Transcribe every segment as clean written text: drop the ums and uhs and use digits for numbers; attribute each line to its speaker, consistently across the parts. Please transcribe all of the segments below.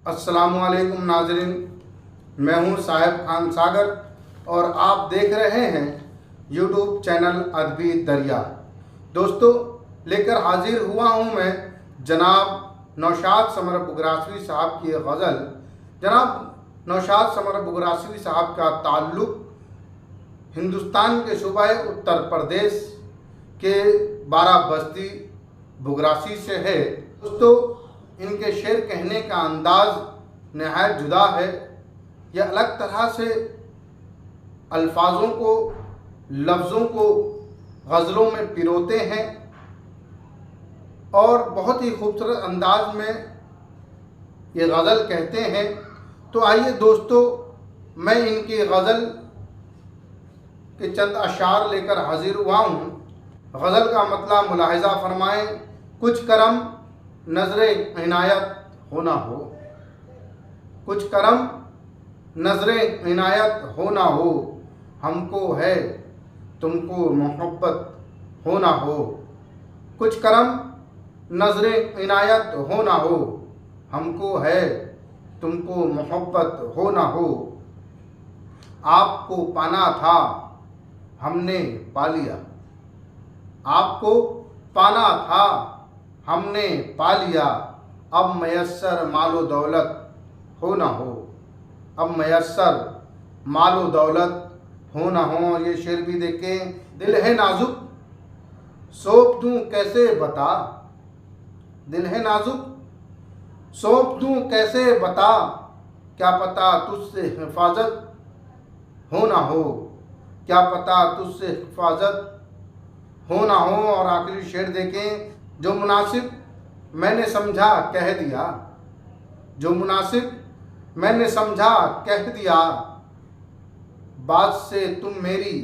Speaker 1: अस्सलामुअलैकुम नाज़रीन, मैं हूं साहिब खान सागर और आप देख रहे हैं यूट्यूब चैनल अदबी दरिया। दोस्तों, लेकर हाजिर हुआ हूं मैं जनाब नौशाद समर बुगरासवी साहब की गज़ल। जनाब नौशाद समर बुगरासवी साहब का ताल्लुक़ हिंदुस्तान के सूबे उत्तर प्रदेश के बाराबस्ती बुगरासी से है। दोस्तों, इनके शेर कहने का अंदाज़ नहायत जुदा है। यह अलग तरह से अल्फाजों को, लफ्ज़ों को गज़लों में पिरोते हैं और बहुत ही खूबसूरत अंदाज में ये गज़ल कहते हैं। तो आइए दोस्तों, मैं इनकी गज़ल के चंद अशार लेकर हाजिर हुआ हूँ। गज़ल का मतलब मुलाहिज़ा फरमाएं। कुछ करम नज़रे इनायत हो ना हो, कुछ करम नज़रे इनायत हो ना हो, हमको है तुमको मोहब्बत हो ना हो। कुछ करम नज़रे इनायत हो ना हो, हमको है तुमको मोहब्बत हो ना हो। आपको पाना था हमने पा लिया, आपको पाना था हमने पा लिया, अब मैसर मालो दौलत हो ना हो, अब मैसर मालो दौलत हो ना हो। और ये शेर भी देखें। दिल है नाजुक सौंप दूँ कैसे बता, दिल है नाजुक सौंप दूँ कैसे बता, क्या पता तुझसे हिफाजत हो ना हो, क्या पता तुझसे हिफाजत हो ना हो। और आखिरी शेर देखें। जो मुनासिब मैंने समझा कह दिया, जो मुनासिब मैंने समझा कह दिया, बात से तुम मेरी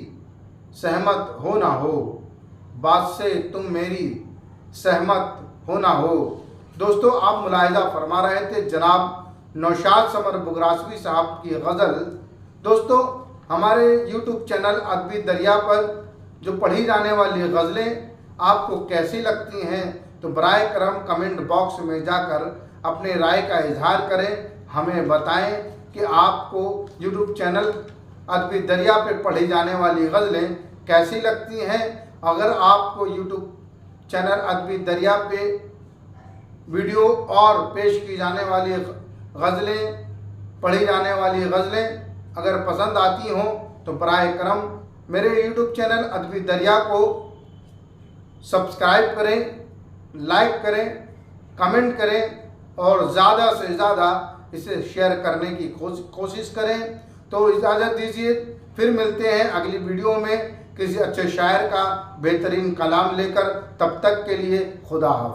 Speaker 1: सहमत हो ना हो, बात से तुम मेरी सहमत हो ना हो। दोस्तों, आप मुलाहिज़ा फरमा रहे थे जनाब नौशाद समर बुगरासवी साहब की गज़ल। दोस्तों, हमारे यूट्यूब चैनल अदबी दरिया पर जो पढ़ी जाने वाली गज़लें आपको कैसी लगती हैं, तो बराए करम कमेंट बॉक्स में जाकर अपने राय का इजहार करें। हमें बताएं कि आपको यूट्यूब चैनल अदबी दरिया पे पढ़ी जाने वाली गज़लें कैसी लगती हैं। अगर आपको यूट्यूब चैनल अदबी दरिया पे वीडियो और पेश की जाने वाली गज़लें, पढ़ी जाने वाली गज़लें अगर पसंद आती हों, तो बराए करम मेरे यूट्यूब चैनल अदबी दरिया को सब्सक्राइब करें, लाइक करें, कमेंट करें और ज़्यादा से ज़्यादा इसे शेयर करने की कोशिश करें। तो इजाज़त दीजिए, फिर मिलते हैं अगली वीडियो में किसी अच्छे शायर का बेहतरीन कलाम लेकर। तब तक के लिए खुदा हाफ़िज़।